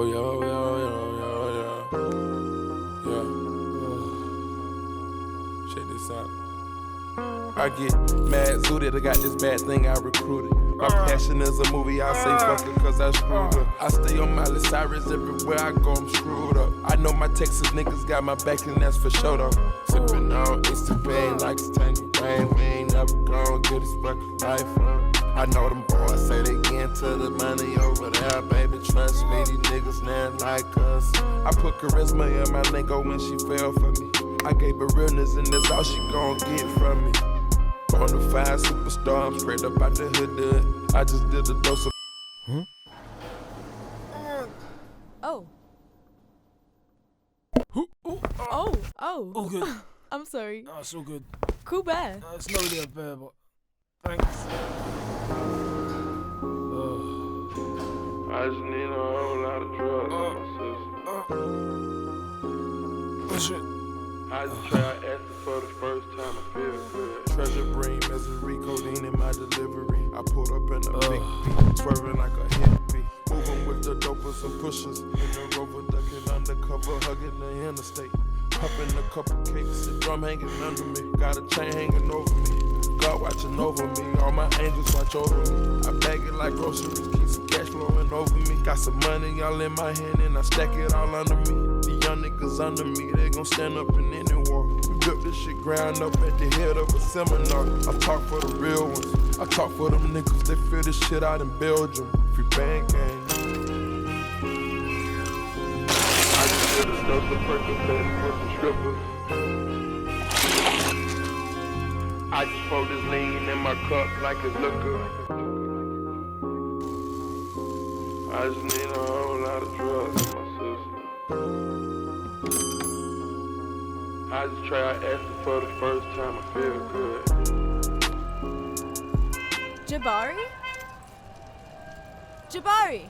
Oh yeah, oh yeah, oh yeah, oh yeah, yeah. Check this out. I get mad zooted, I got this bad thing I recruited. My passion is a movie, I say fuck it cause I screwed up. I stay on Miley Cyrus everywhere I go, I'm screwed up. I know my Texas niggas got my back and that's for sure though. Sippin' on Instagram like it's tangy rain, we ain't never gon' get this fucking life up. I know them boys say they get to the money over there, baby, trust me, these niggas not like us. I put charisma in my lingo when she fell for me. I gave her realness and that's all she gon' get from me. Bonafide superstar, I'm straight up out the hood. I just did a dose of Oh. Oh, good. I'm sorry. No, it's all good. Cool bear. It's not really a bear, but thanks. I just need a whole lot of drugs on my system. Oh, shit. I just tried acid for the first time, I feel good. Treasure brain, misery, codeine in my delivery. I pulled up in a big beat, swerving like a hippie. Moving with the dopers and pushers. In the Rover, ducking undercover, hugging the interstate. Popping a couple cakes, the drum hanging under me. Got a chain hanging over me. God watching over me, all my angels watch over me. I bag it like groceries, keep some cash flowing over me. Got some money all in my hand and I stack it all under me. The young niggas under me, they gon' stand up in any war. We built this shit ground up at the head of a seminar. I talk for the real ones, I talk for them niggas, they feel this shit out in Belgium. Free band gang. I just did a dose of Percocet for some strippers. I just pour this lean in my cup like it's liquor. I just need a whole lot of drugs in my system. I just tried acid for the first time, I feel good. Jabari? Jabari!